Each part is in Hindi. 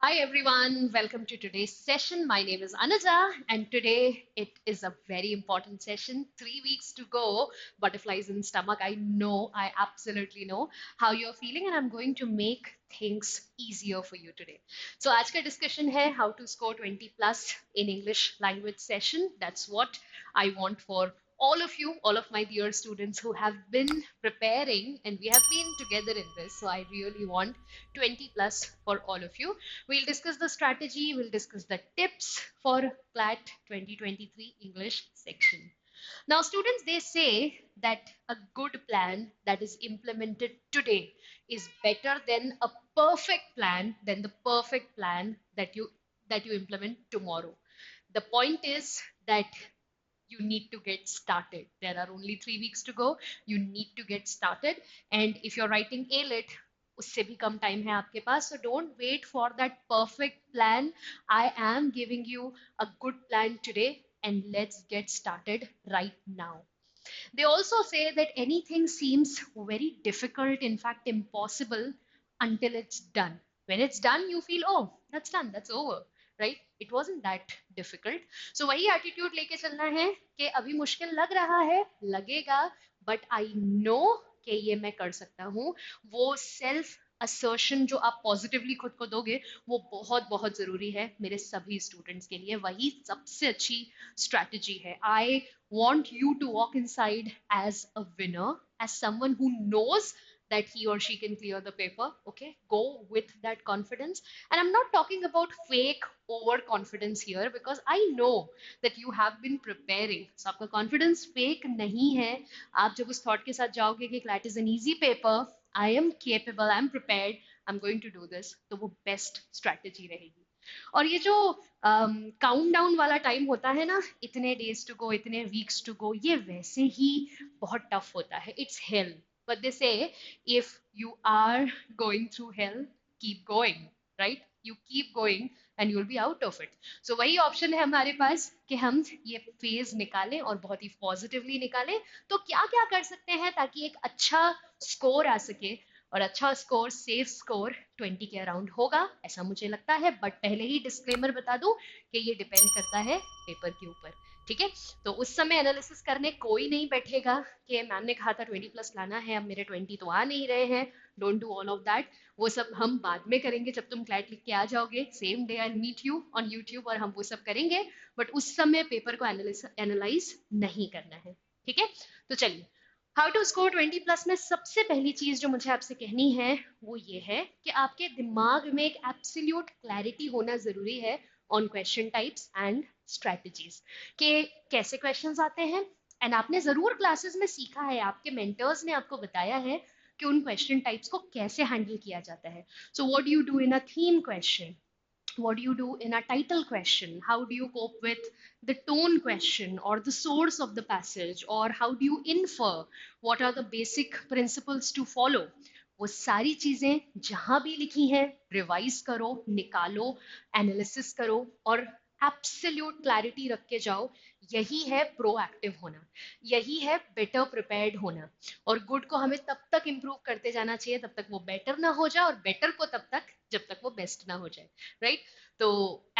Hi everyone, welcome to today's session. My name is Anaja, and today it is a very important session. 3 weeks to go, butterflies in stomach. I absolutely know how you're feeling, and I'm going to make things easier for you today. So, आज का discussion है how to score 20 plus in English language session. That's what I want for all of you, all of my dear students who have been preparing, and we have been together in this. So, I really want 20 plus for all of you. We'll discuss the strategy, we'll discuss the tips for CLAT 2023 English section. Now, students, they say that a good plan that is implemented today is better than a perfect plan than the perfect plan that you implement tomorrow. The point is that you need to get started. There are only 3 weeks to go. You need to get started. And if you're writing A-Lit, उससे भी कम टाइम है आपके पास, so don't wait for that perfect plan. I am giving you a good plan today, and let's get started right now. They also say that anything seems very difficult, in fact impossible, until it's done. When it's done, you feel, oh, that's done, that's over, right? It wasn't that difficult. So वही एटीट्यूड लेके चलना है कि अभी मुश्किल लग रहा है, लगेगा, बट आई नो कि ये मैं कर सकता हूँ. वो सेल्फ असर्शन जो आप पॉजिटिवली खुद को दोगे, वो बहुत बहुत जरूरी है मेरे सभी स्टूडेंट्स के लिए. वही सबसे अच्छी स्ट्रैटेजी है. आई want you to walk inside as a winner, as someone who knows that he or she can clear the paper. Okay, go with that confidence. And I'm not talking about fake overconfidence here, because I know that you have been preparing. So आपका confidence fake नहीं है. आप जब उस thought के साथ जाओगे कि CLAT is an easy paper, I am capable, I am prepared, I'm going to do this, तो वो best strategy रहेगी. और ये जो काउंट डाउन वाला टाइम होता है ना, इतने डेज टू गो, इतने वीक्स टू गो, ये वैसे ही बहुत टफ होता है. It's hello, but they say if you are going through hell, keep going, right? You keep going and you will be out of it. So वही ऑप्शन है हमारे पास कि हम ये फेज निकालें और बहुत ही पॉजिटिवली निकालें. तो क्या क्या कर सकते हैं ताकि एक अच्छा स्कोर आ सके? और अच्छा स्कोर, सेफ स्कोर 20 के अराउंड होगा ऐसा मुझे लगता है. बट पहले ही डिस्क्लेमर बता दूं कि ये डिपेंड करता है पेपर के ऊपर. ठीक है, तो उस समय एनालिसिस करने कोई नहीं बैठेगा कि मैम ने कहा था 20 प्लस लाना है, अब मेरे 20 तो आ नहीं रहे हैं. Don't do all of that. वो सब हम बाद में करेंगे जब तुम क्लैट लिख के आ जाओगे. Same day I meet you on YouTube और हम वो सब करेंगे. बट उस समय पेपर को एनालाइज नहीं करना है. ठीक है, तो चलिए. हाउ टू स्कोर 20 प्लस में सबसे पहली चीज जो मुझे आपसे कहनी है वो ये है कि आपके दिमाग में एक एब्सोल्यूट क्लैरिटी होना जरूरी है on question types and strategies, कि कैसे क्वेश्चंस आते हैं. एंड आपने जरूर क्लासेस में सीखा है, आपके मेंटर्स ने आपको बताया है कि उन क्वेश्चन टाइप्स को कैसे हैंडल किया जाता है. So what do you do in a theme question, what do you do in a title question, how do you cope with the tone question or the source of the passage, or how do you infer, what are the basic principles to follow. वो सारी चीजें जहां भी लिखी हैं रिवाइज करो, निकालो, एनालिसिस करो और एब्सोल्यूट क्लैरिटी रख के जाओ. यही है प्रोएक्टिव होना, यही है बेटर प्रिपेयर्ड होना. और गुड को हमें तब तक इम्प्रूव करते जाना चाहिए तब तक वो बेटर ना हो जाए, और बेटर को तब तक जब तक वो बेस्ट ना हो जाए, राइट? तो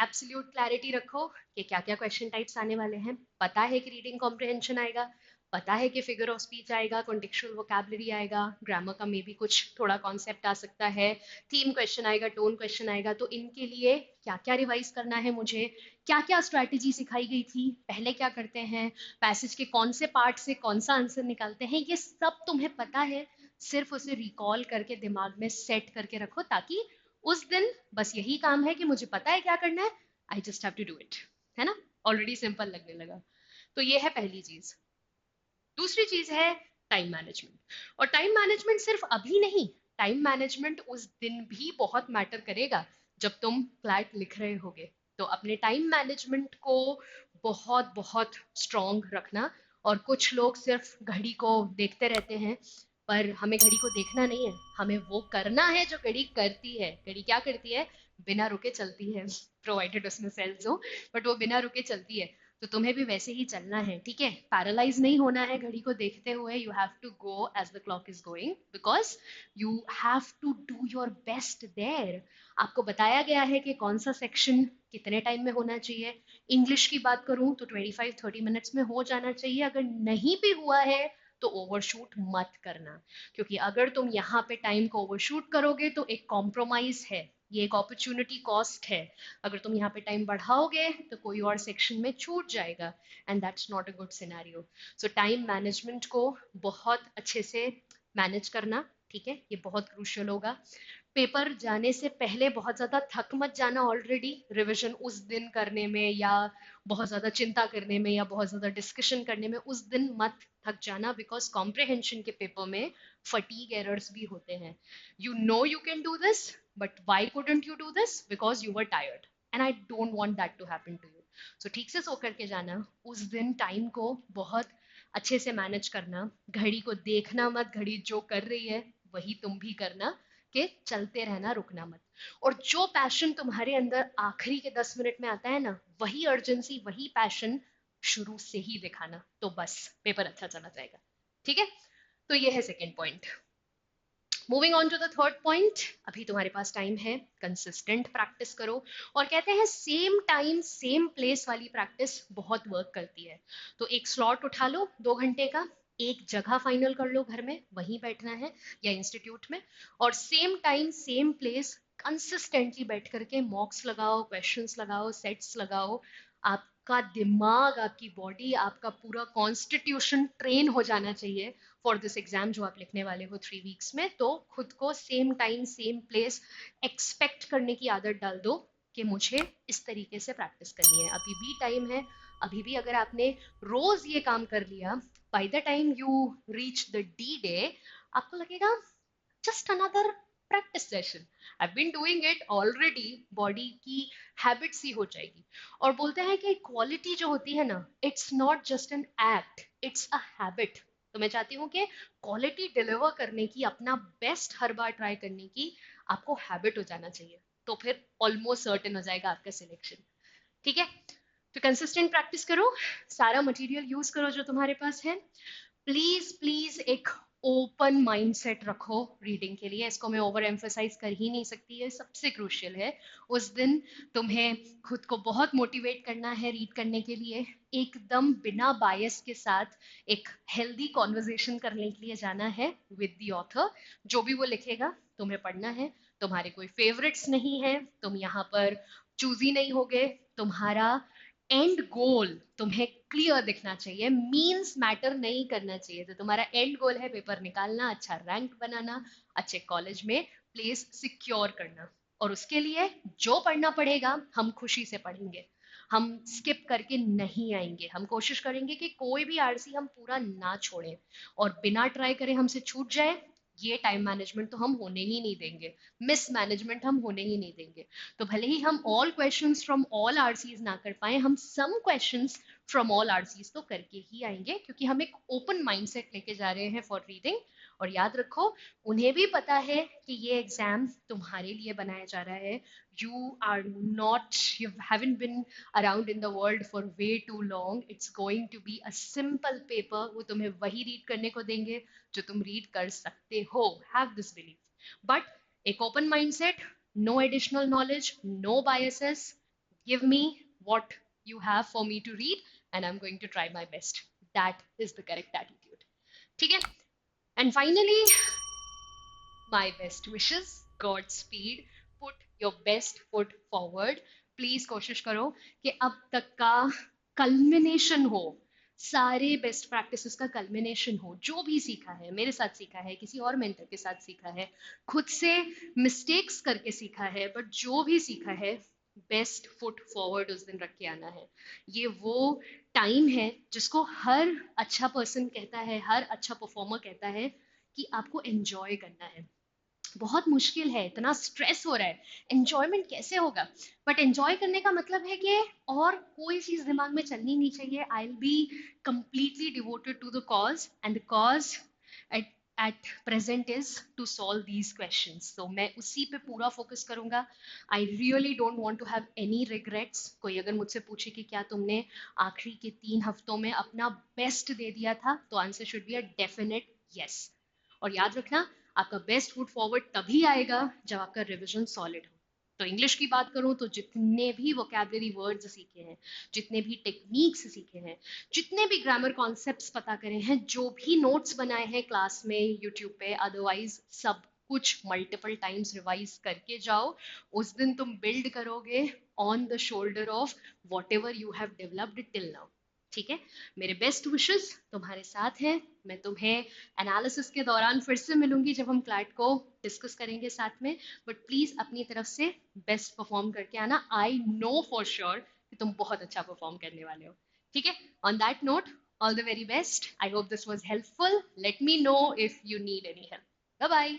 एब्सोल्यूट क्लैरिटी रखो कि क्या क्या क्वेश्चन टाइप्स आने वाले हैं. पता है कि रीडिंग कॉम्प्रिहेंशन आएगा, पता है कि फिगर ऑफ स्पीच आएगा, कॉन्टेक्चुअल वोकैबुलरी आएगा, ग्रामर का मे भी कुछ थोड़ा कॉन्सेप्ट आ सकता है, थीम क्वेश्चन आएगा, टोन क्वेश्चन आएगा. तो इनके लिए क्या क्या रिवाइज करना है मुझे, क्या क्या स्ट्रैटेजी सिखाई गई थी, पहले क्या करते हैं, पैसेज के कौन से पार्ट से कौन सा आंसर निकालते हैं, ये सब तुम्हें पता है. सिर्फ उसे रिकॉल करके दिमाग में सेट करके रखो, ताकि उस दिन बस यही काम है कि मुझे पता है क्या करना है, I just have to do it. है ना? ऑलरेडी सिंपल लगने लगा. तो ये है पहली चीज. दूसरी चीज है टाइम मैनेजमेंट. और टाइम मैनेजमेंट सिर्फ अभी नहीं, टाइम मैनेजमेंट उस दिन भी बहुत मैटर करेगा जब तुम फ्लैट लिख रहे होगे. तो अपने टाइम मैनेजमेंट को बहुत बहुत स्ट्रॉन्ग रखना. और कुछ लोग सिर्फ घड़ी को देखते रहते हैं, पर हमें घड़ी को देखना नहीं है, हमें वो करना है जो घड़ी करती है. घड़ी क्या करती है? बिना रुके चलती है, प्रोवाइडेड उसमें सेल्स हो, बट वो बिना रुके चलती है. तो तो तुम्हें भी वैसे ही चलना है, ठीक है? पैरालाइज नहीं होना है घड़ी को देखते हुए. You have to go as the clock is going, because you have to do your best there. आपको बताया गया है कि कौन सा सेक्शन कितने टाइम में होना चाहिए. इंग्लिश की बात करूं तो 25-30 मिनट्स में हो जाना चाहिए. अगर नहीं भी हुआ है तो ओवरशूट मत करना, क्योंकि अगर तुम यहाँ पे टाइम को ओवरशूट करोगे तो एक कॉम्प्रोमाइज है, ये एक अपॉर्चुनिटी कॉस्ट है. अगर तुम यहाँ पे टाइम बढ़ाओगे तो कोई और सेक्शन में छूट जाएगा, and that's not a good scenario. So time management को बहुत अच्छे से मैनेज करना, ठीक है, ये बहुत क्रूशियल होगा. पेपर जाने से पहले बहुत ज़्यादा थक मत जाना ऑलरेडी रिवीजन उस दिन करने में, या बहुत ज़्यादा चिंता करने में, या बहुत ज़्यादा डिस्कशन करने में. उस दिन मत थक जाना, बिकॉज कॉम्प्रिहेंशन के पेपर में फटीग एरर्स भी होते हैं. You know you can do this, but why couldn't you do this? Because you were tired, and I don't want that to happen to you. So ठीक से सो करके जाना. उस दिन टाइम को बहुत अच्छे से मैनेज करना. घड़ी को देखना मत, घड़ी जो कर रही है वही तुम भी करना, कि चलते रहना, रुकना मत. और जो पैशन तुम्हारे अंदर आखिरी के 10 मिनट में आता है ना, वही अर्जेंसी, वही पैशन शुरू से ही दिखाना, तो बस पेपर अच्छा चला जाएगा. ठीक है, तो ये है second point. Moving on to the third point. अभी तुम्हारे पास टाइम है, कंसिस्टेंट प्रैक्टिस करो. और कहते हैं सेम टाइम सेम प्लेस वाली प्रैक्टिस बहुत वर्क करती है. तो एक स्लॉट उठा लो 2 घंटे का, एक जगह फाइनल कर लो घर में, वहीं बैठना है, या इंस्टीट्यूट में. और same time same place consistently बैठ करके मॉक्स लगाओ, क्वेश्चंस लगाओ, सेट्स लगाओ. आपका दिमाग, आपकी बॉडी, आपका पूरा कॉन्स्टिट्यूशन ट्रेन हो जाना चाहिए फॉर दिस एग्जाम जो आप लिखने वाले हो 3 वीक्स में. तो खुद को same time same place expect करने की आदत डाल दो कि मुझे इस तरीके से प्रैक्टिस करनी है. अभी भी टाइम है. अभी भी अगर आपने रोज ये काम कर लिया, by the time you reach the D day, आपको लगेगा just another practice session. I been doing it already, body की हैबिट सी हो जाएगी. और बोलते हैं कि क्वालिटी जो होती है ना, it's not just an act, it's a habit. तो मैं चाहती हूँ कि क्वालिटी डिलीवर करने की, अपना बेस्ट हर बार ट्राई करने की आपको हैबिट हो जाना चाहिए. तो फिर ऑलमोस्ट सर्टेन हो जाएगा आपका सिलेक्शन. ठीक है, तो कंसिस्टेंट प्रैक्टिस करो, सारा मटेरियल यूज करो जो तुम्हारे पास है. प्लीज प्लीज एक ओपन माइंडसेट रखो रीडिंग के लिए. इसको मैं ओवर एम्फोसाइज कर ही नहीं सकती, है सबसे क्रूशियल है. उस दिन तुम्हें खुद को बहुत मोटिवेट करना है रीड करने के लिए, एकदम बिना बायस के साथ एक हेल्दी कॉन्वर्जेशन करने के लिए जाना है विद द ऑथर. जो भी वो लिखेगा तुम्हें पढ़ना है. तुम्हारे कोई फेवरेट्स नहीं है, तुम यहाँ पर चूजी नहीं होगे. तुम्हारा एंड गोल तुम्हें क्लियर दिखना चाहिए, मीन्स मैटर नहीं करना चाहिए. तो तुम्हारा एंड गोल है पेपर निकालना, अच्छा रैंक बनाना, अच्छे कॉलेज में प्लेस सिक्योर करना. और उसके लिए जो पढ़ना पड़ेगा हम खुशी से पढ़ेंगे, हम स्किप करके नहीं आएंगे. हम कोशिश करेंगे कि कोई भी आरसी हम पूरा ना छोड़ें, और बिना ट्राई करे हमसे छूट जाए, ये टाइम मैनेजमेंट तो हम होने ही नहीं देंगे, मिस मैनेजमेंट हम होने ही नहीं देंगे. तो भले ही हम all questions from all RCs ना कर पाए, हम some questions from all RCs तो करके ही आएंगे, क्योंकि हम एक ओपन माइंडसेट लेके जा रहे हैं फॉर रीडिंग. और याद रखो, उन्हें भी पता है कि ये एग्जाम तुम्हारे लिए बनाया जा रहा है. You are not, you haven't bin around in the world for way too long. It's going to be a simple paper. वो तुम्हें वही रीड करने को देंगे जो तुम रीड कर सकते हो. Have this belief. बट एक open mindset, no additional knowledge, no biases. Give me what you have for me to read, and I'm going to try my best. That is the correct attitude. ठीक है? And finally, my best wishes, Godspeed. Put your best foot forward. Please कोशिश करो कि अब तक का कल्मिनेशन हो, सारे बेस्ट प्रैक्टिसेस का कल्मिनेशन हो. जो भी सीखा है, मेरे साथ सीखा है, किसी और मेंटर के साथ सीखा है, खुद से मिस्टेक्स करके सीखा है, बट जो भी सीखा है, बेस्ट फुट फॉरवर्ड उस दिन रख के आना है. ये वो टाइम है जिसको हर अच्छा पर्सन कहता है, हर अच्छा परफॉर्मर कहता है कि आपको एंजॉय करना है. बहुत मुश्किल है, इतना स्ट्रेस हो रहा है, एंजॉयमेंट कैसे होगा? बट एंजॉय करने का मतलब है कि और कोई चीज दिमाग में चलनी नहीं चाहिए. I will be completely devoted to the cause, and the cause at present is to solve these questions. So मैं उसी पे पूरा फोकस करूंगा. I really don't want to have any regrets. कोई अगर मुझसे पूछे कि क्या तुमने आखिरी के 3 हफ्तों में अपना बेस्ट दे दिया था, तो answer should be a definite yes. और याद रखना, आपका बेस्ट फुट फॉरवर्ड तभी आएगा जब आपका रिविजन सॉलिड हो. तो इंग्लिश की बात करूं तो जितने भी वोकेबलरी वर्ड्स सीखे हैं, जितने भी टेक्निक्स सीखे हैं, जितने भी ग्रामर कॉन्सेप्ट्स पता करे हैं, जो भी नोट्स बनाए हैं क्लास में यूट्यूब पे, अदरवाइज सब कुछ मल्टीपल टाइम्स रिवाइज करके जाओ. उस दिन तुम बिल्ड करोगे on the shoulder of what ever you have developed till now. ठीक है, मेरे बेस्ट विशेस तुम्हारे साथ हैं. मैं तुम्हें एनालिसिस के दौरान फिर से मिलूंगी जब हम क्लैट को डिस्कस करेंगे साथ में. बट प्लीज अपनी तरफ से बेस्ट परफॉर्म करके आना. आई नो फॉर श्योर कि तुम बहुत अच्छा परफॉर्म करने वाले हो. ठीक है, on that note, all the very best. I hope this was helpful. Let me know if you need any help. Bye bye.